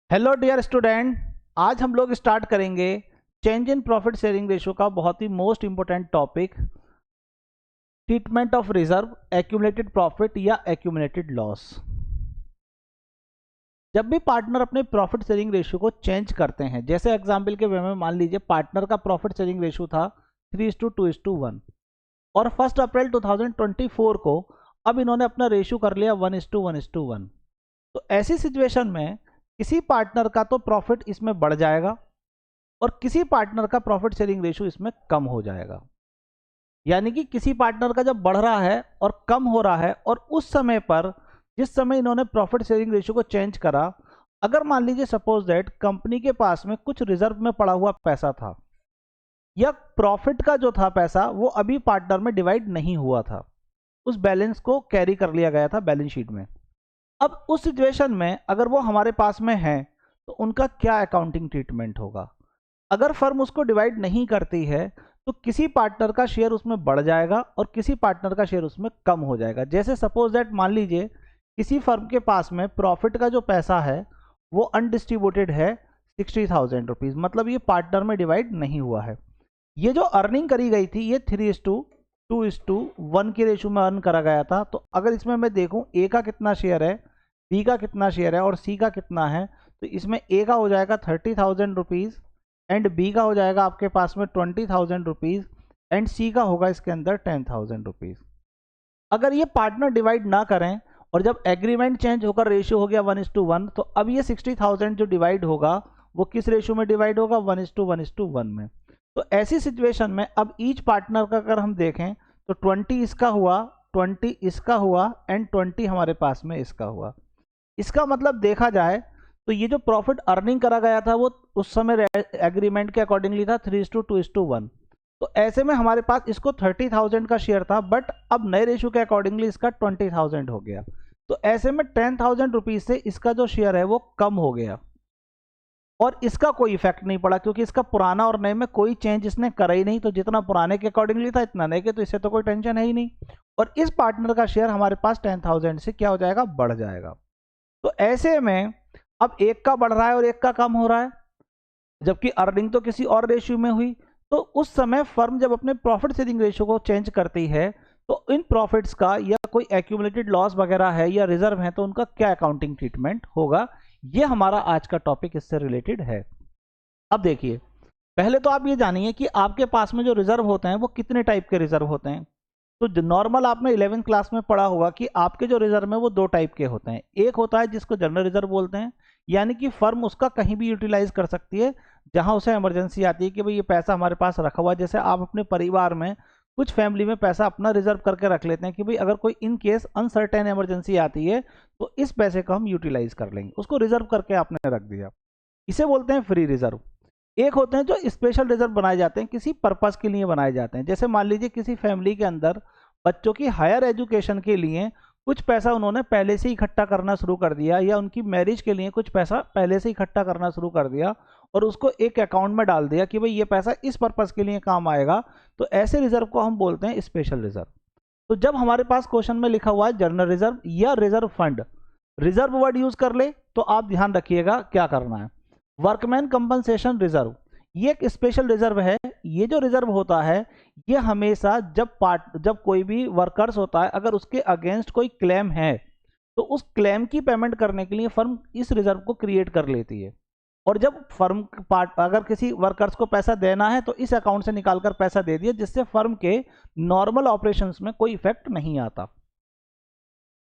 Hello dear student, आज हम लोग स्टार्ट करेंगे change in profit sharing ratio का बहुत ही most important topic, treatment of reserve, accumulated profit या एक्यूमुलेटेड लॉस। जब भी पार्टनर अपने प्रॉफिट शेयरिंग रेशियो को चेंज करते हैं, जैसे एग्जांपल के वे में मान लीजिए पार्टनर का प्रॉफिट शेयरिंग रेशियो था 3:2:1 और 1 अप्रैल 2024 को अब इन्होंने अपना रेशियो कर लिया 1:1:1। तो ऐसी सिचुएशन में किसी पार्टनर का तो प्रॉफिट इसमें बढ़ जाएगा और किसी पार्टनर का प्रॉफिट शेयरिंग रेशियो इसमें कम हो जाएगा। यानी कि किसी पार्टनर का जब बढ़ रहा है और कम हो रहा है, और उस समय पर जिस समय इन्होंने प्रॉफिट शेयरिंग रेशियो को चेंज करा, अगर मान लीजिए सपोज दैट कंपनी के पास में कुछ रिजर्व में पड़ा हुआ पैसा था या प्रॉफिट का जो था पैसा वो अभी पार्टनर में डिवाइड नहीं हुआ था, उस बैलेंस को कैरी कर लिया गया था बैलेंस शीट में। अब उस सिचुएशन में अगर वो हमारे पास में है तो उनका क्या अकाउंटिंग ट्रीटमेंट होगा? अगर फर्म उसको डिवाइड नहीं करती है तो किसी पार्टनर का शेयर उसमें बढ़ जाएगा और किसी पार्टनर का शेयर उसमें कम हो जाएगा। जैसे सपोज दैट मान लीजिए किसी फर्म के पास में प्रॉफिट का जो पैसा है वो अनडिस्ट्रीब्यूटेड है 60,000 रुपीज़, मतलब ये पार्टनर में डिवाइड नहीं हुआ है। ये जो अर्निंग करी गई थी ये 3:2:1 के रेशो में अर्न करा गया था। तो अगर इसमें मैं देखूं ए का कितना शेयर है, बी का कितना शेयर है और सी का कितना है, तो इसमें ए का हो जाएगा 30,000 रुपीज़ एंड बी का हो जाएगा आपके पास में 20,000 रुपीज़ एंड सी का होगा इसके अंदर 10,000 रुपीज़। अगर ये पार्टनर डिवाइड ना करें और जब एग्रीमेंट चेंज होकर रेशियो हो गया 1:1, तो अब ये 60,000 जो डिवाइड होगा वो किस रेशियो में डिवाइड होगा? 1:1 में। तो ऐसी सिचुएशन में अब ईच पार्टनर का अगर हम देखें तो 20 इसका हुआ, 20 इसका हुआ एंड 20 हमारे पास में इसका हुआ। इसका मतलब देखा जाए तो ये जो प्रॉफिट अर्निंग करा गया था वो उस समय एग्रीमेंट के अकॉर्डिंगली था 3:2:1। तो ऐसे में हमारे पास इसको 30,000 का शेयर था, बट अब नए रेशियो के अकॉर्डिंगली इसका 20,000 हो गया। तो ऐसे में 10,000 रुपीज से इसका जो शेयर है वो कम हो गया और इसका कोई इफेक्ट नहीं पड़ा क्योंकि इसका पुराना और नए में कोई चेंज इसने करा ही नहीं। तो जितना पुराने के अकॉर्डिंगली था इतना नए के, तो इससे तो कोई टेंशन है ही नहीं। और इस पार्टनर का शेयर हमारे पास 10,000 से क्या हो जाएगा? बढ़ जाएगा। तो ऐसे में अब एक का बढ़ रहा है और एक का कम हो रहा है, जबकि अर्निंग तो किसी और रेशियो में हुई। तो उस समय फर्म जब अपने प्रॉफिट शेयरिंग रेशियो को चेंज करती है तो इन प्रॉफिट्स का या कोई एक्यूमुलेटेड लॉस वगैरह है या रिजर्व है तो उनका क्या अकाउंटिंग ट्रीटमेंट होगा, ये हमारा आज का टॉपिक इससे रिलेटेड है। अब देखिए, पहले तो आप ये जानिए कि आपके पास में जो रिजर्व होते हैं वो कितने टाइप के रिजर्व होते हैं। तो नॉर्मल आपने 11वीं क्लास में पढ़ा होगा कि आपके जो रिजर्व है वो दो टाइप के होते हैं। एक होता है जिसको जनरल रिजर्व बोलते हैं, यानी कि फर्म उसका कहीं भी यूटिलाइज कर सकती है जहां उसे इमरजेंसी आती है कि भाई ये पैसा हमारे पास रखा हुआ है। जैसे आप अपने परिवार में कुछ फैमिली में पैसा अपना रिजर्व करके रख लेते हैं कि भाई अगर कोई इन केस अनसर्टेन इमरजेंसी आती है तो इस पैसे को हम यूटिलाइज कर लेंगे, उसको रिजर्व करके आपने रख दिया। इसे बोलते हैं फ्री रिजर्व। एक होते हैं जो स्पेशल रिजर्व बनाए जाते हैं, किसी पर्पस के लिए बनाए जाते हैं। जैसे मान लीजिए किसी फैमिली के अंदर बच्चों की हायर एजुकेशन के लिए कुछ पैसा उन्होंने पहले से इकट्ठा करना शुरू कर दिया, या उनकी मैरिज के लिए कुछ पैसा पहले से इकट्ठा करना शुरू कर दिया और उसको एक अकाउंट में डाल दिया कि भाई ये पैसा इस पर्पस के लिए काम आएगा। तो ऐसे रिजर्व को हम बोलते हैं स्पेशल रिजर्व। तो जब हमारे पास क्वेश्चन में लिखा हुआ है जनरल रिजर्व या reserve fund, reserve word use कर ले तो आप ध्यान रखिएगा क्या करना है। वर्कमैन कंपनसेशन रिजर्व, ये एक स्पेशल रिजर्व है। ये जो रिजर्व होता है ये हमेशा जब कोई भी वर्कर्स होता है अगर उसके अगेंस्ट कोई क्लेम है तो उस क्लेम की पेमेंट करने के लिए फर्म इस रिजर्व को क्रिएट कर लेती है। और जब फर्म अगर किसी वर्कर्स को पैसा देना है तो इस अकाउंट से निकालकर पैसा दे दिया, जिससे फर्म के नॉर्मल ऑपरेशंस में कोई इफेक्ट नहीं आता।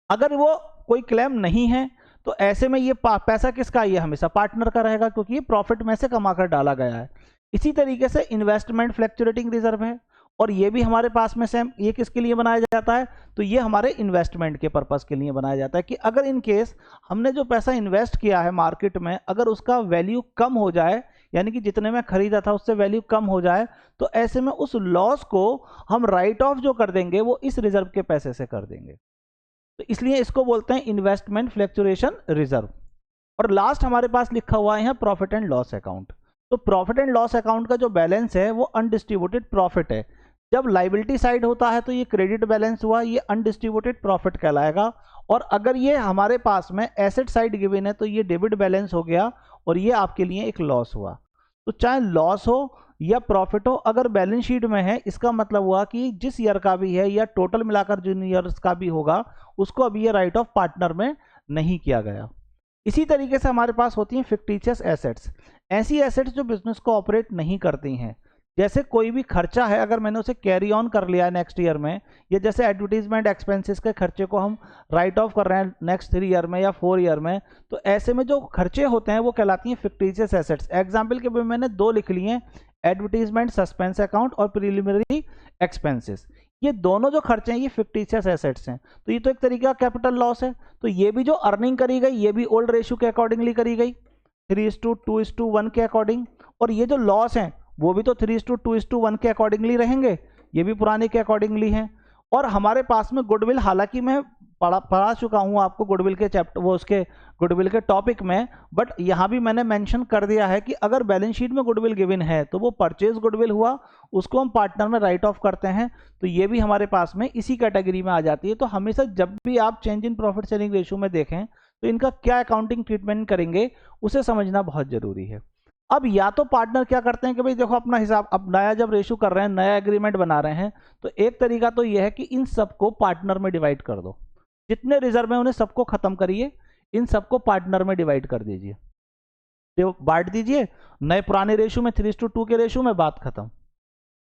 अगर वो कोई क्लेम नहीं है तो ऐसे में ये पैसा किसका? ये हमेशा पार्टनर का रहेगा क्योंकि ये प्रॉफिट में से कमाकर डाला गया है। इसी तरीके से इन्वेस्टमेंट फ्लैक्चुएटिंग रिजर्व है और ये भी हमारे पास में सेम। ये किसके लिए बनाया जाता है? तो ये हमारे इन्वेस्टमेंट के पर्पस के लिए बनाया जाता है कि अगर इन केस हमने जो पैसा इन्वेस्ट किया है मार्केट में अगर उसका वैल्यू कम हो जाए, यानी कि जितने में खरीदा था उससे वैल्यू कम हो जाए, तो ऐसे में उस लॉस को हम राइट ऑफ जो कर देंगे वो इस रिजर्व के पैसे से कर देंगे। तो इसलिए इसको बोलते हैं इन्वेस्टमेंट फ्लैक्चुएशन रिजर्व। और लास्ट हमारे पास लिखा हुआ है प्रॉफिट एंड लॉस अकाउंट। तो प्रॉफिट एंड लॉस अकाउंट का जो बैलेंस है वो अनडिस्ट्रीब्यूटेड प्रॉफिट है। जब लाइबिलिटी साइड होता है तो ये क्रेडिट बैलेंस हुआ, ये अनडिस्ट्रीब्यूटेड प्रॉफिट कहलाएगा। और अगर ये हमारे पास में एसेट साइड गिवन है तो ये डेबिट बैलेंस हो गया और ये आपके लिए एक लॉस हुआ। तो चाहे लॉस हो या प्रॉफिट हो, अगर बैलेंस शीट में है इसका मतलब हुआ कि जिस ईयर का भी है या टोटल मिलाकर जिन ईयर्स का भी होगा उसको अभी ये राइट ऑफ पार्टनर में नहीं किया गया। इसी तरीके से हमारे पास होती हैं फिक्टिशियस एसेट्स, ऐसी एसेट्स जो बिजनेस को ऑपरेट नहीं करती हैं। जैसे कोई भी खर्चा है अगर मैंने उसे कैरी ऑन कर लिया है नेक्स्ट ईयर में, या जैसे एडवर्टीजमेंट एक्सपेंसेस के खर्चे को हम राइट ऑफ कर रहे हैं नेक्स्ट 3 ईयर में या 4 ईयर में, तो ऐसे में जो खर्चे होते हैं वो कहलाती हैं फिक्टिशियस एसेट्स। एग्जाम्पल के भी मैंने 2 लिख लिए हैं, एडवर्टीजमेंट सस्पेंस अकाउंट और प्रिलिमिनरी एक्सपेंसेस। ये दोनों जो खर्चे हैं ये फिक्टिशियस एसेट्स हैं। तो ये तो एक तरीके का कैपिटल लॉस है। तो ये भी जो अर्निंग करी गई ये भी ओल्ड रेशियो के अकॉर्डिंगली करी गई, 3:2:1 के अकॉर्डिंग। और ये जो लॉस हैं वो भी तो 3:2:1 के अकॉर्डिंगली रहेंगे, ये भी पुराने के अकॉर्डिंगली हैं। और हमारे पास में गुडविल, हालांकि मैं पढ़ा चुका हूं आपको गुडविल के चैप्टर, वो उसके गुडविल के टॉपिक में, बट यहां भी मैंने मेंशन कर दिया है कि अगर बैलेंस शीट में गुडविल गिवन है तो वो परचेज गुडविल हुआ, उसको हम पार्टनर में राइट ऑफ करते हैं, तो ये भी हमारे पास में इसी कैटेगरी में आ जाती है। तो हमेशा जब भी आप change in profit sharing ratio में देखें तो इनका क्या अकाउंटिंग ट्रीटमेंट करेंगे उसे समझना बहुत जरूरी है। अब या तो पार्टनर क्या करते हैं कि भाई देखो अपना हिसाब, अब नया जब रेशियो कर रहे हैं, नया एग्रीमेंट बना रहे हैं, तो एक तरीका तो यह है कि इन सबको पार्टनर में डिवाइड कर दो, जितने रिजर्व है उन्हें सबको खत्म करिए, इन सबको पार्टनर में डिवाइड कर दीजिए, बांट दीजिए, नए पुराने रेशियो में 3:2 के रेशियो में, बात खत्म।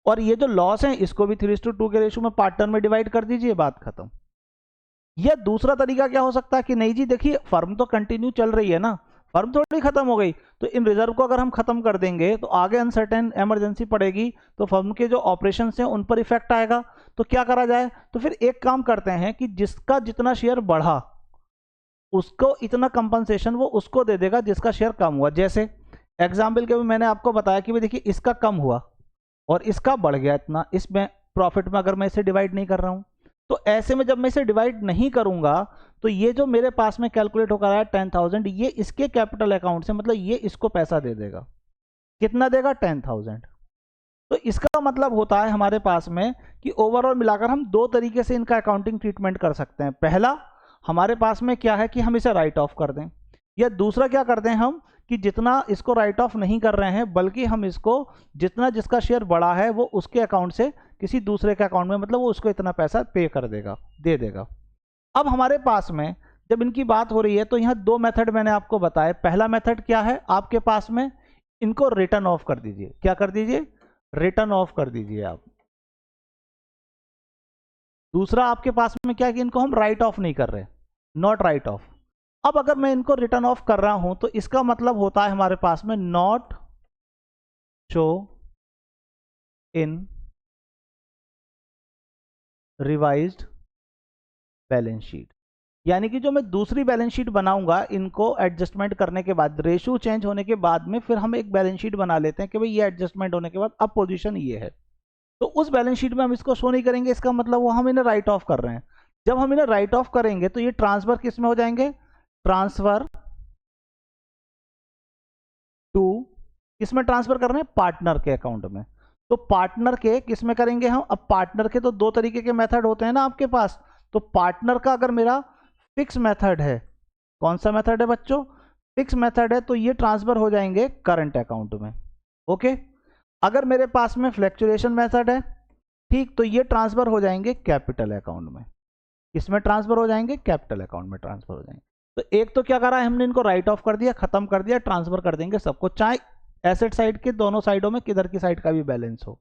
और ये जो लॉस है इसको भी 3:2 के रेशियो में पार्टनर में डिवाइड कर दीजिए, बात खत्म। या दूसरा तरीका क्या हो सकता है कि नहीं जी देखिए फर्म तो कंटिन्यू चल रही है ना, फर्म थोड़ी खत्म हो गई, तो इन रिजर्व को अगर हम खत्म कर देंगे तो आगे अनसर्टेन इमरजेंसी पड़ेगी तो फर्म के जो ऑपरेशन हैं उन पर इफेक्ट आएगा। तो क्या करा जाए, तो फिर एक काम करते हैं कि जिसका जितना शेयर बढ़ा उसको इतना कंपनसेशन वो उसको दे देगा जिसका शेयर कम हुआ। जैसे एग्जाम्पल के भी मैंने आपको बताया कि भाई देखिए इसका कम हुआ और इसका बढ़ गया इतना, इसमें प्रॉफिट में अगर मैं इसे डिवाइड नहीं कर रहा हूं, तो ऐसे में जब मैं इसे डिवाइड नहीं करूंगा तो ये जो मेरे पास में कैलकुलेट होकर आया 10,000, ये इसके कैपिटल अकाउंट से, मतलब ये इसको पैसा दे देगा, कितना देगा 10,000। तो इसका मतलब होता है हमारे पास में कि ओवरऑल मिलाकर हम 2 तरीके से इनका अकाउंटिंग ट्रीटमेंट कर सकते हैं। पहला हमारे पास में क्या है कि हम इसे राइट ऑफ कर दें, या दूसरा क्या करते हैं हम कि जितना इसको राइट ऑफ नहीं कर रहे हैं बल्कि हम इसको जितना जिसका शेयर बड़ा है वो उसके अकाउंट से किसी दूसरे के अकाउंट में, मतलब वो उसको इतना पैसा पे कर देगा, दे देगा। अब हमारे पास में जब इनकी बात हो रही है तो यहाँ 2 मेथड मैंने आपको बताए। पहला मेथड क्या है आपके पास में, इनको रिटर्न ऑफ कर दीजिए। क्या कर दीजिए, रिटर्न ऑफ कर दीजिए आप। दूसरा आपके पास में क्या है कि इनको हम राइट ऑफ नहीं कर रहे, नॉट राइट ऑफ। अब अगर मैं इनको रिटर्न ऑफ कर रहा हूं तो इसका मतलब होता है हमारे पास में not show in revised balance sheet, यानी कि जो मैं दूसरी बैलेंस शीट बनाऊंगा इनको एडजस्टमेंट करने के बाद, रेशियो चेंज होने के बाद में फिर हम एक बैलेंस शीट बना लेते हैं कि भाई ये एडजस्टमेंट होने के बाद अब पोजीशन ये है, तो उस बैलेंस शीट में हम इसको शो नहीं करेंगे। इसका मतलब वो हम इन्हें राइट ऑफ कर रहे हैं। जब हम इन्हें राइट ऑफ करेंगे तो ये ट्रांसफर किस में हो जाएंगे, ट्रांसफर टू, किसमें ट्रांसफर कर रहे हैं, पार्टनर के अकाउंट में। तो पार्टनर के किस में करेंगे हम, अब पार्टनर के तो 2 तरीके के मेथड होते हैं ना आपके पास। तो पार्टनर का अगर मेरा फिक्स मेथड है, कौन सा मेथड है बच्चों, फिक्स मेथड है, तो ये ट्रांसफर हो जाएंगे करंट अकाउंट में। ओके, अगर मेरे पास में फ्लैक्चुएशन मेथड है, ठीक, तो ये ट्रांसफर हो जाएंगे कैपिटल अकाउंट में। किसमें ट्रांसफर हो जाएंगे, कैपिटल अकाउंट में ट्रांसफर हो जाएंगे। तो एक तो क्या करा है हमने, इनको राइट ऑफ कर दिया, खत्म कर दिया, ट्रांसफर कर देंगे सबको, चाहे एसेट साइड के दोनों साइडों में किधर की साइड का भी बैलेंस हो।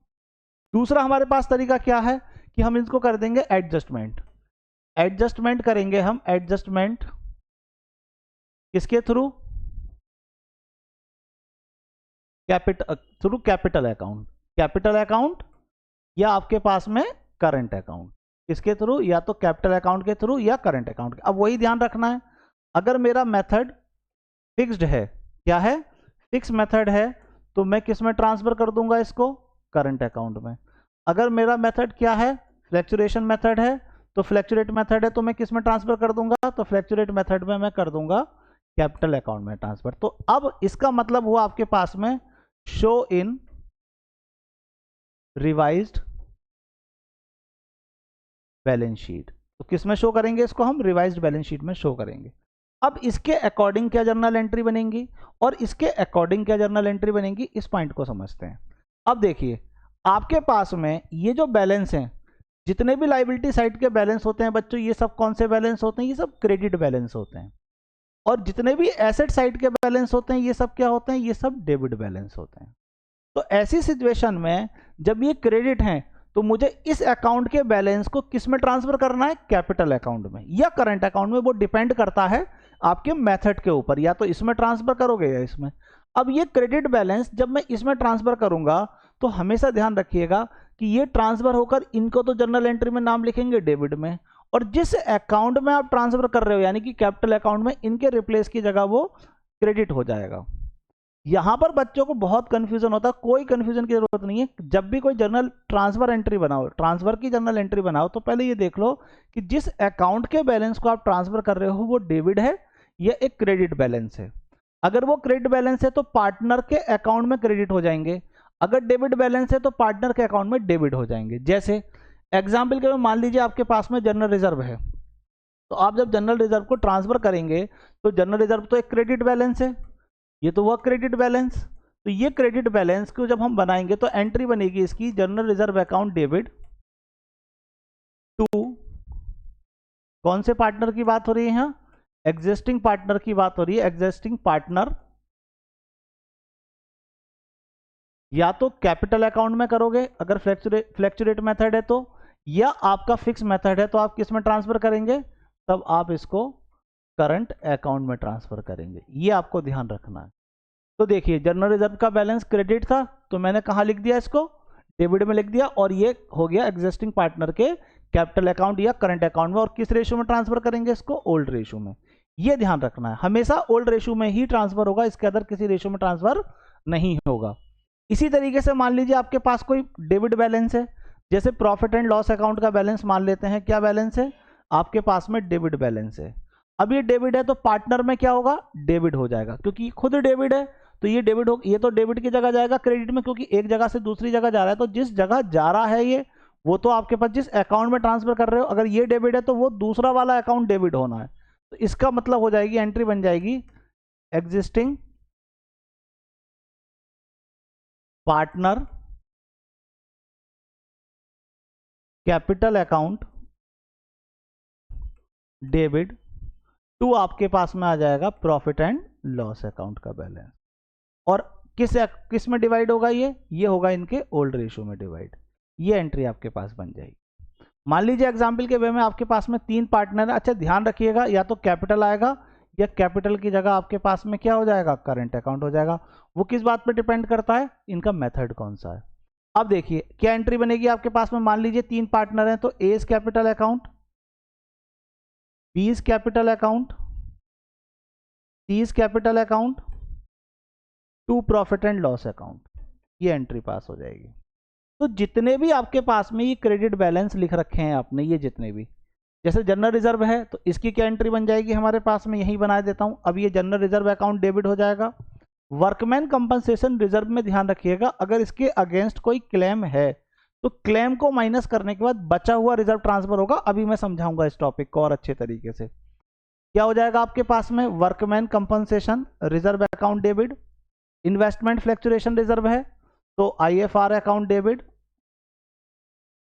दूसरा हमारे पास तरीका क्या है कि हम इसको कर देंगे एडजस्टमेंट। एडजस्टमेंट करेंगे हम, एडजस्टमेंट किसके through, through capital account. Capital account या आपके पास में करंट अकाउंट, किसके थ्रू, या तो कैपिटल अकाउंट के थ्रू या करंट अकाउंट। अब वही ध्यान रखना है, अगर मेरा मेथड फिक्स्ड है, क्या है, फिक्स मेथड है, तो मैं किस में ट्रांसफर कर दूंगा इसको, करंट अकाउंट में। अगर मेरा मेथड क्या है, फ्लैक्चुएशन मेथड है, तो फ्लैक्चुएट मेथड है तो मैं किस में ट्रांसफर कर दूंगा, तो फ्लैक्चुएट मेथड में मैं कर दूंगा कैपिटल अकाउंट में ट्रांसफर। तो अब इसका मतलब हुआ आपके पास में show in revised balance sheet. तो किस में शो करेंगे इसको हम? रिवाइज्ड बैलेंस शीट में शो करेंगे। अब इसके अकॉर्डिंग क्या जर्नल एंट्री बनेंगी और इसके अकॉर्डिंग क्या जर्नल एंट्री बनेंगी, इस पॉइंट को समझते हैं। अब देखिए, आपके पास में ये जो बैलेंस हैं, जितने भी लाइबिलिटी साइड के बैलेंस होते हैं बच्चों, ये सब कौन से बैलेंस होते हैं? ये सब क्रेडिट बैलेंस होते हैं। और जितने भी एसेट साइड के बैलेंस होते हैं, ये सब क्या होते हैं? ये सब डेबिट बैलेंस होते हैं। तो ऐसी सिचुएशन में जब ये क्रेडिट हैं, तो मुझे इस अकाउंट के बैलेंस को किस में ट्रांसफर करना है? कैपिटल अकाउंट में या करंट अकाउंट में। वो डिपेंड करता है आपके मेथड के ऊपर, या तो इसमें ट्रांसफर करोगे या इसमें। अब ये क्रेडिट बैलेंस जब मैं इसमें ट्रांसफर करूंगा, तो हमेशा ध्यान रखिएगा कि ये ट्रांसफर होकर इनको तो जर्नल एंट्री में नाम लिखेंगे डेबिट में, और जिस अकाउंट में आप ट्रांसफर कर रहे हो यानी कि कैपिटल अकाउंट में, इनके रिप्लेस की जगह वो क्रेडिट हो जाएगा। यहां पर बच्चों को बहुत कंफ्यूजन होता है, कोई कंफ्यूजन की जरूरत नहीं है। जब भी कोई जर्नल ट्रांसफर एंट्री बनाओ, ट्रांसफर की जर्नल एंट्री बनाओ, तो पहले ये देख लो कि जिस अकाउंट के बैलेंस को आप ट्रांसफर कर रहे हो वो डेबिट है या एक क्रेडिट बैलेंस है। अगर वो क्रेडिट बैलेंस है तो पार्टनर के अकाउंट में क्रेडिट हो जाएंगे, अगर डेबिट बैलेंस है तो पार्टनर के अकाउंट में डेबिट हो जाएंगे। जैसे एग्जाम्पल के लिए मान लीजिए आपके पास में जनरल रिजर्व है, तो आप जब जनरल रिजर्व को ट्रांसफर करेंगे तो जनरल रिजर्व तो एक क्रेडिट बैलेंस है, ये तो हुआ क्रेडिट बैलेंस। तो ये क्रेडिट बैलेंस को जब हम बनाएंगे तो एंट्री बनेगी इसकी general reserve account debit to, कौन से पार्टनर की बात हो रही है यहां? एग्जिस्टिंग पार्टनर की बात हो रही है। एग्जिस्टिंग पार्टनर या तो कैपिटल अकाउंट में करोगे अगर फ्लैक्चुरेट मेथड है तो, या आपका फिक्स मेथड है तो आप किस में ट्रांसफर करेंगे? तब आप इसको करंट अकाउंट में ट्रांसफर करेंगे। ये आपको ध्यान रखना है। तो देखिए, जनरल रिजर्व का बैलेंस क्रेडिट था तो मैंने कहां लिख दिया? इसको डेबिट में लिख दिया, और ये हो गया एग्जिस्टिंग पार्टनर के कैपिटल अकाउंट या करंट अकाउंट में। और किस रेशियो में ट्रांसफर करेंगे इसको? ओल्ड रेशियो में। ये ध्यान रखना है, हमेशा ओल्ड रेशियो में ही ट्रांसफर होगा, इसके अंदर किसी रेशियो में ट्रांसफर नहीं होगा। इसी तरीके से मान लीजिए आपके पास कोई डेबिट बैलेंस है, जैसे प्रॉफिट एंड लॉस अकाउंट का बैलेंस मान लेते हैं। क्या बैलेंस है आपके पास में? डेबिट बैलेंस है। अब ये डेबिट है तो पार्टनर में क्या होगा? डेबिट हो जाएगा, क्योंकि खुद डेबिट है तो ये डेबिट हो, ये तो डेबिट की जगह जाएगा क्रेडिट में, क्योंकि एक जगह से दूसरी जगह जा रहा है। तो जिस जगह जा रहा है ये, वो तो आपके पास जिस अकाउंट में ट्रांसफर कर रहे हो, अगर ये डेबिट है तो वो दूसरा वाला अकाउंट डेबिट होना है। तो इसका मतलब हो जाएगी, एंट्री बन जाएगी existing partner capital account debit to, आपके पास में आ जाएगा प्रॉफिट एंड लॉस अकाउंट का बैलेंस। और किस में डिवाइड होगा? ये होगा इनके ओल्ड रेशियो में डिवाइड। ये एंट्री आपके पास बन जाएगी। मान लीजिए एग्जाम्पल के वे में आपके पास में 3 पार्टनर है। अच्छा ध्यान रखिएगा, या तो कैपिटल आएगा या कैपिटल की जगह आपके पास में क्या हो जाएगा? करंट अकाउंट हो जाएगा। वो किस बात पर डिपेंड करता है? इनका मेथड कौन सा है। अब देखिए क्या एंट्री बनेगी आपके पास में। मान लीजिए 3 पार्टनर हैं, तो A is capital account, B is capital account, C is capital account, to profit and loss account. ये एंट्री पास हो जाएगी। तो जितने भी आपके पास में ये क्रेडिट बैलेंस लिख रखे हैं आपने, ये जितने भी, जैसे जनरल रिजर्व है तो इसकी क्या एंट्री बन जाएगी हमारे पास में? यही बना देता हूं। अब ये जनरल रिजर्व अकाउंट डेबिट हो जाएगा। वर्कमैन कंपनसेशन रिजर्व में ध्यान रखिएगा, अगर इसके अगेंस्ट कोई क्लेम है तो क्लेम को माइनस करने के बाद बचा हुआ रिजर्व ट्रांसफर होगा। अभी मैं समझाऊंगा इस टॉपिक को और अच्छे तरीके से। क्या हो जाएगा आपके पास में? Workman compensation reserve account debit. Investment fluctuation reserve है तो IFR अकाउंट डेबिट,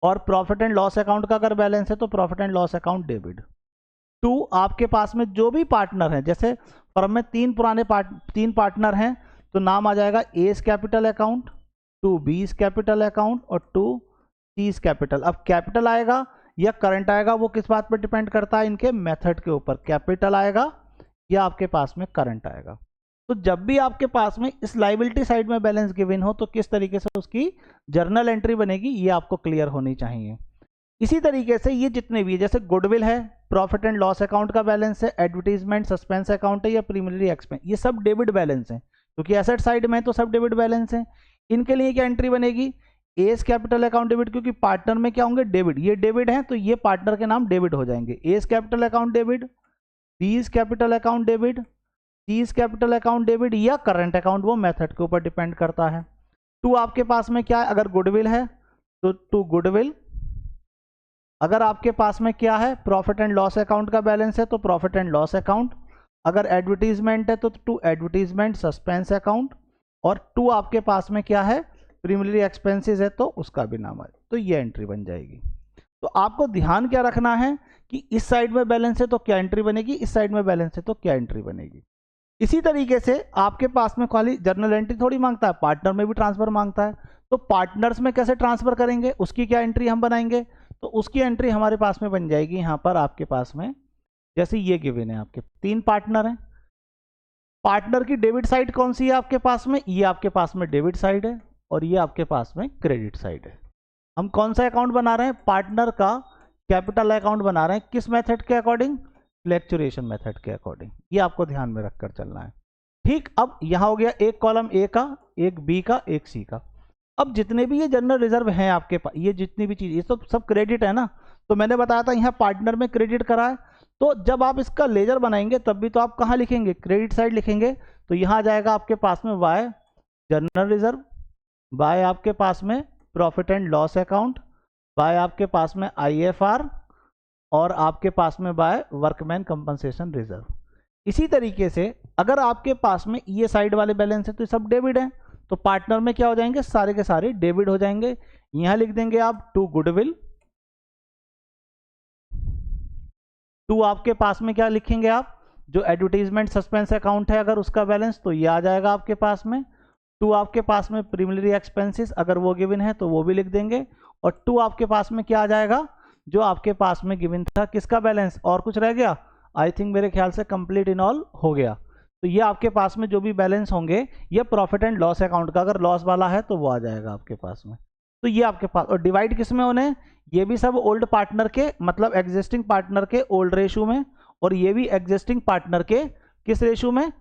और प्रॉफिट एंड लॉस अकाउंट का अगर बैलेंस है तो profit and loss account debit to आपके पास में जो भी पार्टनर है। जैसे फर्म में 3 पार्टनर हैं तो नाम आ जाएगा A is capital account, to B is capital account और टू सी इज कैपिटल। अब कैपिटल आएगा या करंट आएगा, वो किस बात पर डिपेंड करता है? इनके मेथड के ऊपर। कैपिटल आएगा या आपके पास में करंट आएगा। तो जब भी आपके पास में इस लाइबिलिटी साइड में बैलेंस गिवन हो तो किस तरीके से उसकी जर्नल एंट्री बनेगी, ये आपको क्लियर होनी चाहिए। इसी तरीके से ये जितने भी, जैसे गुडविल है, प्रॉफिट एंड लॉस अकाउंट का बैलेंस है, एडवर्टीजमेंट सस्पेंस अकाउंट है या प्रीमिनरी एक्सपेंस, ये सब डेबिट बैलेंस है, क्योंकि एसेट साइड में तो सब डेबिट बैलेंस है। इनके लिए क्या एंट्री बनेगी? एज कैपिटल अकाउंट डेबिट, क्योंकि पार्टनर में क्या होंगे? डेबिट। ये डेबिट है तो ये पार्टनर के नाम डेबिट हो जाएंगे। A's capital account debit, B is capital account debit, C is capital account debit या करंट अकाउंट, वो मेथड के ऊपर डिपेंड करता है। टू आपके पास में क्या है? अगर गुडविल है तो टू गुडविल, अगर आपके पास में क्या है, प्रॉफिट एंड लॉस अकाउंट का बैलेंस है तो प्रॉफिट एंड लॉस अकाउंट, अगर एडवर्टीजमेंट है तो टू एडवर्टीजमेंट सस्पेंस अकाउंट, और टू आपके पास में क्या है, प्रीमिनरी एक्सपेंसेस है तो उसका भी नाम है, तो ये एंट्री बन जाएगी। तो आपको ध्यान क्या रखना है कि इस साइड में बैलेंस है तो क्या एंट्री बनेगी, इस साइड में बैलेंस है तो क्या एंट्री बनेगी। इसी तरीके से आपके पास में खाली जर्नल एंट्री थोड़ी मांगता है, पार्टनर में भी ट्रांसफर मांगता है, तो पार्टनर्स में कैसे ट्रांसफर करेंगे, उसकी क्या एंट्री हम बनाएंगे, तो उसकी एंट्री हमारे पास में बन जाएगी यहाँ पर आपके पास में, जैसे ये गिवन है, आपके 3 पार्टनर हैं, पार्टनर की डेबिट साइड कौन सी है आपके पास में, ये आपके पास में डेबिट साइड है और ये आपके पास में क्रेडिट साइड है। हम कौन सा अकाउंट बना रहे हैं, पार्टनर का कैपिटल अकाउंट बना रहे हैं, किस मेथड के अकॉर्डिंग, फ्लैक्चुएशन मेथड के अकॉर्डिंग, ये आपको ध्यान में रखकर चलना है। ठीक, अब यहां हो गया एक कॉलम ए का, एक बी का, एक सी का। अब जितने भी ये जनरल रिजर्व हैं आपके पास, ये जितनी भी चीज, ये तो सब क्रेडिट है ना, तो मैंने बताया था यहाँ पार्टनर में क्रेडिट करा है, तो जब आप इसका लेजर बनाएंगे तब भी तो आप कहाँ लिखेंगे, क्रेडिट साइड लिखेंगे, तो यहाँ आ जाएगा आपके पास में वाई जनरल रिजर्व, बाय आपके पास में profit and loss account, by आपके पास में आईएफआर, और आपके पास में बाय वर्कमैन कंपनसेशन रिजर्व। इसी तरीके से अगर आपके पास में ये साइड वाले बैलेंस है तो ये सब डेबिट है, तो पार्टनर में क्या हो जाएंगे, सारे के सारे डेबिट हो जाएंगे। यहां लिख देंगे आप टू गुडविल, टू आपके पास में क्या लिखेंगे आप, जो एडवर्टीजमेंट सस्पेंस अकाउंट है अगर उसका बैलेंस, तो ये आ जाएगा आपके पास में। टू आपके पास में प्रीमिनरी एक्सपेंसेस अगर वो गिवन है तो वो भी लिख देंगे, और टू आपके पास में क्या आ जाएगा, जो आपके पास में गिवन था किसका बैलेंस, और कुछ रह गया, आई थिंक मेरे ख्याल से कंप्लीट इन ऑल हो गया। तो ये आपके पास में जो भी बैलेंस होंगे ये प्रॉफिट एंड लॉस अकाउंट का, अगर लॉस वाला है तो वो आ जाएगा आपके पास में। तो ये आपके पास, और डिवाइड किस में होने, ये भी सब ओल्ड पार्टनर के, मतलब एग्जिस्टिंग पार्टनर के ओल्ड रेशो में, और ये भी एग्जिस्टिंग पार्टनर के किस रेशो में,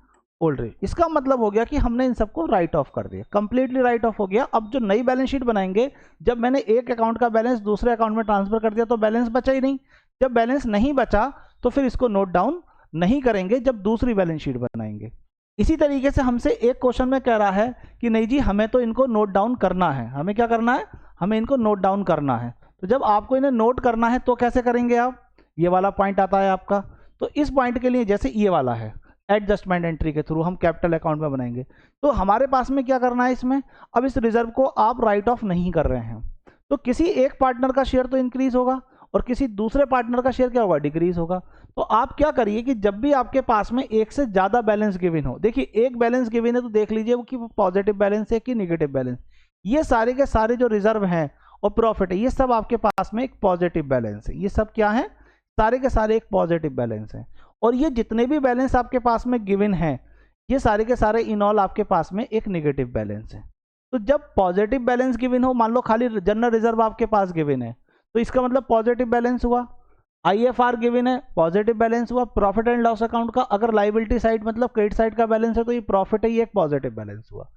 ओल्ड रेशो। इसका मतलब हो गया कि हमने इन सबको राइट ऑफ कर दिया, कंप्लीटली राइट ऑफ हो गया। अब जो नई बैलेंस शीट बनाएंगे, जब मैंने एक अकाउंट का बैलेंस दूसरे अकाउंट में ट्रांसफर कर दिया तो बैलेंस बचा ही नहीं, जब बैलेंस नहीं बचा तो फिर इसको नोट डाउन नहीं करेंगे जब दूसरी बैलेंस शीट बनाएंगे। इसी तरीके से हमसे एक क्वेश्चन में कह रहा है कि नहीं जी हमें तो इनको नोट डाउन करना है, हमें क्या करना है, हमें इनको नोट डाउन करना है। तो जब आपको इन्हें नोट करना है तो कैसे करेंगे आप, ये वाला पॉइंट आता है आपका, तो इस पॉइंट के लिए जैसे ये वाला है एडजस्टमेंट एंट्री के थ्रू हम कैपिटल अकाउंट में बनाएंगे, तो हमारे पास में क्या करना है इसमें, अब इस रिजर्व को आप राइट ऑफ नहीं कर रहे हैं, तो किसी एक पार्टनर का शेयर तो इंक्रीज होगा और किसी दूसरे पार्टनर का शेयर क्या होगा, डिक्रीज होगा। तो आप क्या करिए कि जब भी आपके पास में एक से ज्यादा बैलेंस गिवन हो, देखिए एक बैलेंस गिवन है तो देख लीजिए वो कि पॉजिटिव बैलेंस है कि निगेटिव बैलेंस, ये सारे के सारे जो रिजर्व हैं और प्रॉफिट है ये सब आपके पास में एक पॉजिटिव बैलेंस है, ये सब क्या है, सारे के सारे एक पॉजिटिव बैलेंस है। और ये जितने भी बैलेंस आपके पास में गिवन है ये सारे के सारे इन ऑल आपके पास में एक निगेटिव बैलेंस है। तो जब पॉजिटिव बैलेंस गिवन हो, मान लो खाली जनरल रिजर्व आपके पास गिवन है तो इसका मतलब पॉजिटिव बैलेंस हुआ, आईएफआर गिवन है पॉजिटिव बैलेंस हुआ, प्रॉफिट एंड लॉस अकाउंट का अगर लाइबिलिटी साइड मतलब क्रेडिट साइड का बैलेंस है तो ये प्रॉफिट है, ये एक पॉजिटिव बैलेंस हुआ।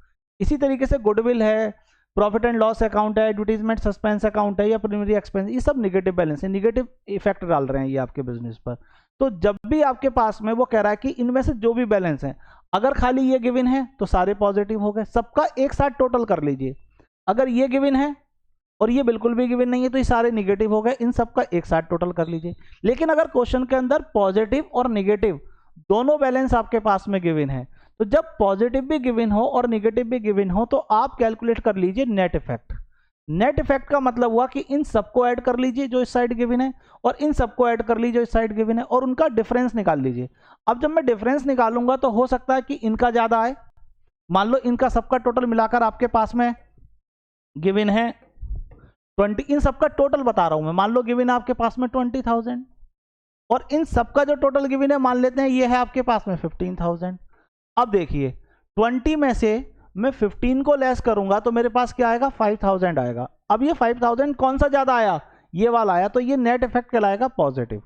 इसी तरीके से गुडविल है, प्रॉफिट एंड लॉस अकाउंट है, एडवर्टीजमेंट सस्पेंस अकाउंट है या प्रीमियरी एक्सपेंस, ये सब निगेटिव बैलेंस है, निगेटिव इफेक्ट डाल रहे हैं ये आपके बिजनेस पर। तो जब भी आपके पास में वो कह रहा है कि इनमें से जो भी बैलेंस है अगर खाली ये गिवन है तो सारे पॉजिटिव हो गए, सबका एक साथ टोटल कर लीजिए, अगर ये गिवन है और ये बिल्कुल भी गिवन नहीं है तो ये सारे निगेटिव हो गए, इन सबका एक साथ टोटल कर लीजिए। लेकिन अगर क्वेश्चन के अंदर पॉजिटिव और निगेटिव दोनों बैलेंस आपके पास में गिवन है तो जब पॉजिटिव भी गिवन हो और निगेटिव भी गिवन हो तो आप कैलकुलेट कर लीजिए नेट इफेक्ट। नेट इफेक्ट का मतलब हुआ कि इन सबको ऐड कर लीजिए जो इस साइड गिवन है और इन सबको ऐड कर लीजिए जो इस साइड गिवन है और उनका डिफरेंस निकाल लीजिए। अब जब मैं डिफरेंस निकालूंगा तो हो सकता है कि इनका ज्यादा आए, मान लो इनका सबका टोटल मिलाकर आपके पास में गिवन है 20, इन सबका टोटल बता रहा हूं मैं, मान लो गिवन है आपके पास में 20,000 और इन सबका जो टोटल गिवन है मान लेते हैं ये है आपके पास में 15,000। अब देखिए 20 में से मैं 15 को लेस करूंगा तो मेरे पास क्या आएगा 5,000 आएगा। अब ये 5,000 कौन सा ज्यादा आया, ये वाला आया, तो ये नेट इफेक्ट कहलाएगा पॉजिटिव।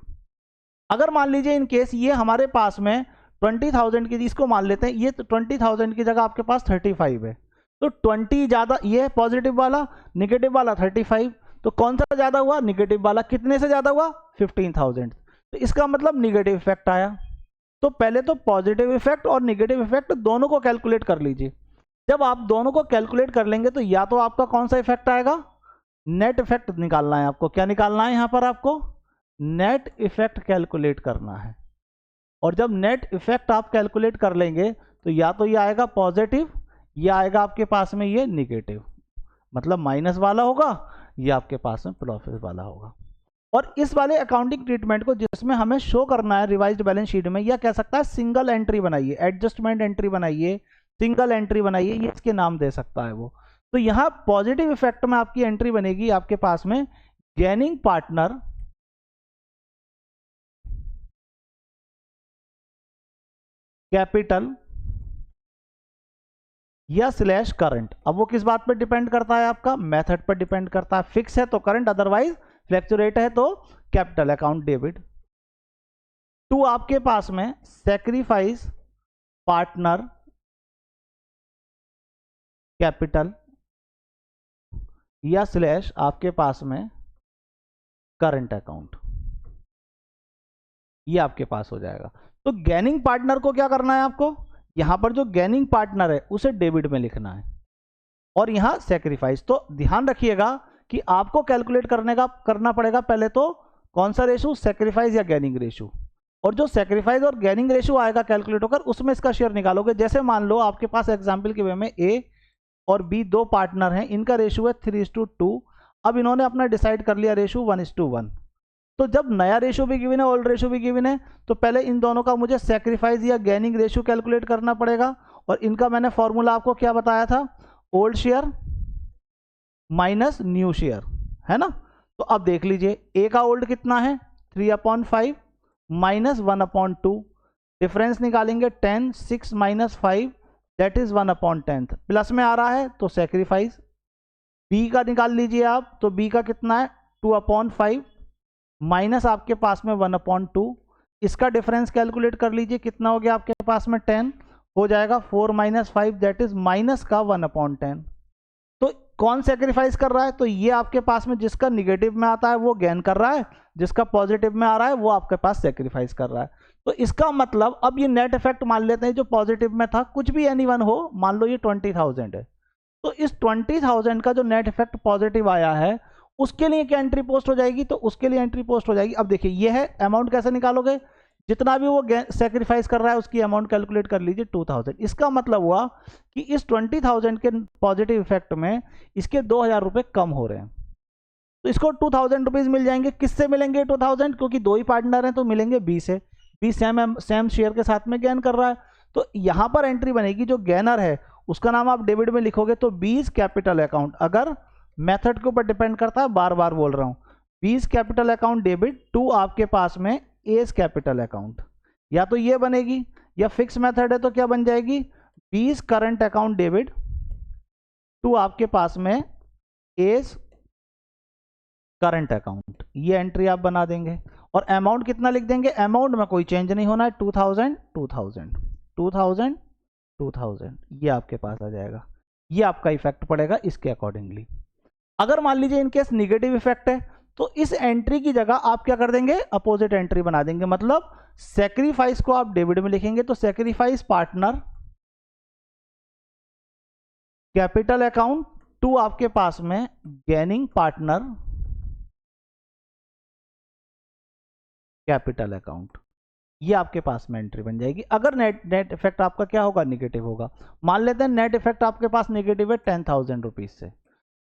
अगर मान लीजिए इन केस ये हमारे पास में 20,000 की, इसको मान लेते हैं ये 20,000 की जगह आपके पास 35 है तो 20 ज्यादा, ये पॉजिटिव वाला, निगेटिव वाला 35, तो कौन सा ज्यादा हुआ, निगेटिव वाला। कितने से ज्यादा हुआ 15,000, तो इसका मतलब निगेटिव इफेक्ट आया। तो पहले तो पॉजिटिव इफेक्ट और निगेटिव इफेक्ट दोनों को कैलकुलेट कर लीजिए। जब आप दोनों को कैलकुलेट कर लेंगे तो या तो आपका कौन सा इफेक्ट आएगा, नेट इफेक्ट निकालना है आपको। क्या निकालना है यहाँ पर आपको? नेट इफेक्ट कैलकुलेट करना है। और जब नेट इफेक्ट आप कैलकुलेट कर लेंगे तो या तो ये आएगा पॉजिटिव या आएगा आपके पास में ये निगेटिव, मतलब माइनस वाला होगा या आपके पास में प्लस वाला होगा। और इस वाले अकाउंटिंग ट्रीटमेंट को जिसमें हमें शो करना है रिवाइज्ड बैलेंस शीट में, यह कह सकता है सिंगल एंट्री बनाइए, एडजस्टमेंट एंट्री बनाइए, सिंगल एंट्री बनाइए, ये इसके नाम दे सकता है वो। तो यहाँ पॉजिटिव इफेक्ट में आपकी एंट्री बनेगी आपके पास में गेनिंग पार्टनर कैपिटल या स्लैश करंट। अब वो किस बात पर डिपेंड करता है? आपका मेथड पर डिपेंड करता है। फिक्स है तो करंट, अदरवाइज फ्लैक्चुएट है तो कैपिटल अकाउंट डेबिट टू आपके पास में सैक्रिफाइस पार्टनर कैपिटल या स्लैश आपके पास में करंट अकाउंट, ये आपके पास हो जाएगा। तो गेनिंग पार्टनर को क्या करना है आपको? यहां पर जो गेनिंग पार्टनर है उसे डेबिट में लिखना है और यहां सैक्रिफाइस। तो ध्यान रखिएगा कि आपको कैलकुलेट करना पड़ेगा पहले तो कौन सा रेशो, सैक्रिफाइस या गेनिंग रेशो। और जो सैक्रिफाइस और गेनिंग रेशो आएगा कैलकुलेट होकर, उसमें इसका शेयर निकालोगे। जैसे मान लो आपके पास एग्जांपल के वे में ए और बी दो पार्टनर हैं, इनका रेशो है 3:2। अब इन्होंने अपना डिसाइड कर लिया रेशो 1:1। तो जब नया रेशो भी गिवन है, ओल्ड रेशो भी गिवन है, तो पहले इन दोनों का मुझे सैक्रिफाइस या गेनिंग रेशो कैलकुलेट करना पड़ेगा। और इनका मैंने फॉर्मूला आपको क्या बताया था? Old share minus new share, है ना। तो अब देख लीजिए ए का ओल्ड कितना है 3/5 माइनस 1/2, डिफरेंस निकालेंगे 10, 6 माइनस 5 दैट इज 1/10, प्लस में आ रहा है तो सैक्रिफाइस। बी का निकाल लीजिए आप, तो बी का कितना है 2/5 माइनस आपके पास में 1/2, इसका डिफरेंस कैलकुलेट कर लीजिए कितना हो गया आपके पास में 10, हो जाएगा 4 माइनस 5 दैट इज माइनस का 1/10। तो कौन सेक्रीफाइस कर रहा है? तो ये आपके पास में जिसका निगेटिव में आता है वो गेन कर रहा है, जिसका पॉजिटिव में आ रहा है वो आपके पास सेक्रीफाइस कर रहा है। तो इसका मतलब अब ये नेट इफेक्ट मान लेते हैं जो पॉजिटिव में था, कुछ भी एनी वन हो, मान लो ये 20,000 है, तो इस 20,000 का जो नेट इफेक्ट पॉजिटिव आया है उसके लिए क्या एंट्री पोस्ट हो जाएगी? तो उसके लिए एंट्री पोस्ट हो जाएगी। अब देखिए ये है अमाउंट, कैसे निकालोगे? जितना भी वो सेक्रीफाइस कर रहा है उसकी अमाउंट कैलकुलेट कर लीजिए 2,000। इसका मतलब हुआ कि इस 20,000 के पॉजिटिव इफेक्ट में इसके 2,000 रुपए कम हो रहे हैं, तो इसको 2,000 रुपीज मिल जाएंगे। किससे मिलेंगे 2,000? क्योंकि दो ही पार्टनर हैं तो मिलेंगे बी से, बी सेम शेयर के साथ में गेन कर रहा है। तो यहां पर एंट्री बनेगी, जो गेनर है उसका नाम आप डेबिट में लिखोगे तो बीज कैपिटल अकाउंट। अगर मेथड के ऊपर डिपेंड करता है, बार बार बोल रहा हूं, बीज कैपिटल अकाउंट डेबिट टू आपके पास में एज कैपिटल अकाउंट, या तो ये बनेगी, या फिक्स मेथड है तो क्या बन जाएगी बीज करंट अकाउंट डेबिट टू आपके पास में एज करंट अकाउंट। ये एंट्री आप बना देंगे और अमाउंट कितना लिख देंगे? अमाउंट में कोई चेंज नहीं होना है, 2,000 2,000 2,000 2,000, ये आपके पास आ जाएगा। ये आपका इफेक्ट पड़ेगा इसके अकॉर्डिंगली। अगर मान लीजिए इनकेस निगेटिव इफेक्ट है तो इस एंट्री की जगह आप क्या कर देंगे? अपोजिट एंट्री बना देंगे, मतलब सैक्रिफाइस को आप डेबिट में लिखेंगे तो sacrifice partner capital account to आपके पास में गेनिंग पार्टनर कैपिटल अकाउंट, ये आपके पास में एंट्री बन जाएगी। अगर नेट इफेक्ट आपका क्या होगा? निगेटिव होगा। मान लेते हैं नेट इफेक्ट आपके पास निगेटिव है 10,000 रुपीज से,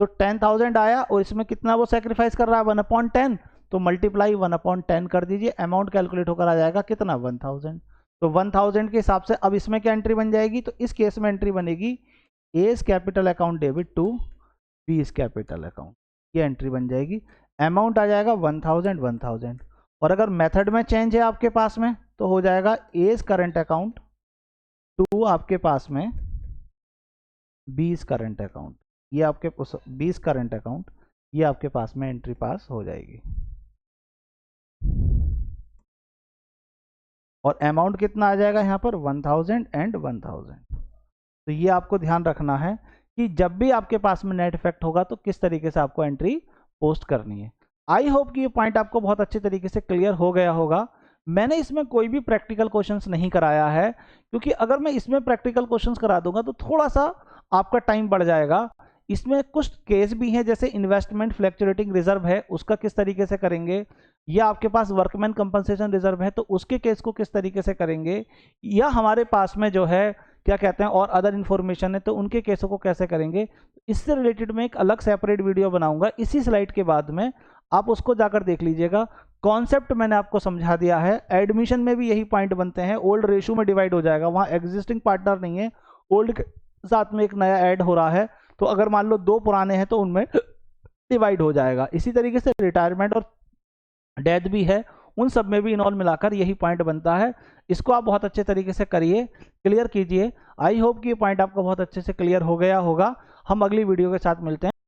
तो 10,000 आया और इसमें कितना वो सेक्रीफाइस कर रहा है 1/10, तो मल्टीप्लाई 1/10 कर दीजिए, अमाउंट कैलकुलेट होकर आ जाएगा कितना 1,000। तो 1,000 के हिसाब से अब इसमें क्या एंट्री बन जाएगी? तो इस केस में एंट्री बनेगी A's capital account debit to B's capital account, ये एंट्री बन जाएगी। अमाउंट आ जाएगा 1,000 1,000। और अगर मेथड में चेंज है आपके पास में तो हो जाएगा एज करंट अकाउंट टू आपके पास में बीज करंट अकाउंट, ये आपके 20 करंट अकाउंट, ये आपके पास में एंट्री पास हो जाएगी। और अमाउंट कितना आ जाएगा यहाँ पर 1,000 एंड 1,000। तो ये आपको ध्यान रखना है कि जब भी आपके पास में नेट इफेक्ट होगा तो किस तरीके से आपको एंट्री पोस्ट करनी है। आई होप कि ये पॉइंट आपको बहुत अच्छे तरीके से क्लियर हो गया होगा। मैंने इसमें कोई भी प्रैक्टिकल क्वेश्चंस नहीं कराया है, क्योंकि अगर मैं इसमें प्रैक्टिकल क्वेश्चंस करा दूंगा तो थोड़ा सा आपका टाइम बढ़ जाएगा। इसमें कुछ केस भी हैं, जैसे इन्वेस्टमेंट फ्लैक्चुएटिंग रिजर्व है, उसका किस तरीके से करेंगे, या आपके पास वर्कमैन कंपनसेशन रिजर्व है तो उसके केस को किस तरीके से करेंगे, या हमारे पास में जो है क्या कहते हैं और अदर इन्फॉर्मेशन है तो उनके केसों को कैसे करेंगे। इससे रिलेटेड मैं एक अलग सेपरेट वीडियो बनाऊंगा इसी स्लाइड के बाद में, आप उसको जाकर देख लीजिएगा। कॉन्सेप्ट मैंने आपको समझा दिया है। एडमिशन में भी यही पॉइंट बनते हैं, ओल्ड रेशो में डिवाइड हो जाएगा, वहाँ एग्जिस्टिंग पार्टनर नहीं है, ओल्ड के साथ में एक नया ऐड हो रहा है, तो अगर मान लो 2 पुराने हैं तो उनमें डिवाइड हो जाएगा। इसी तरीके से रिटायरमेंट और डेथ भी है, उन सब में भी इनऑल मिलाकर यही पॉइंट बनता है। इसको आप बहुत अच्छे तरीके से करिए, क्लियर कीजिए। आई होप कि ये पॉइंट आपको बहुत अच्छे से क्लियर हो गया होगा। हम अगली वीडियो के साथ मिलते हैं।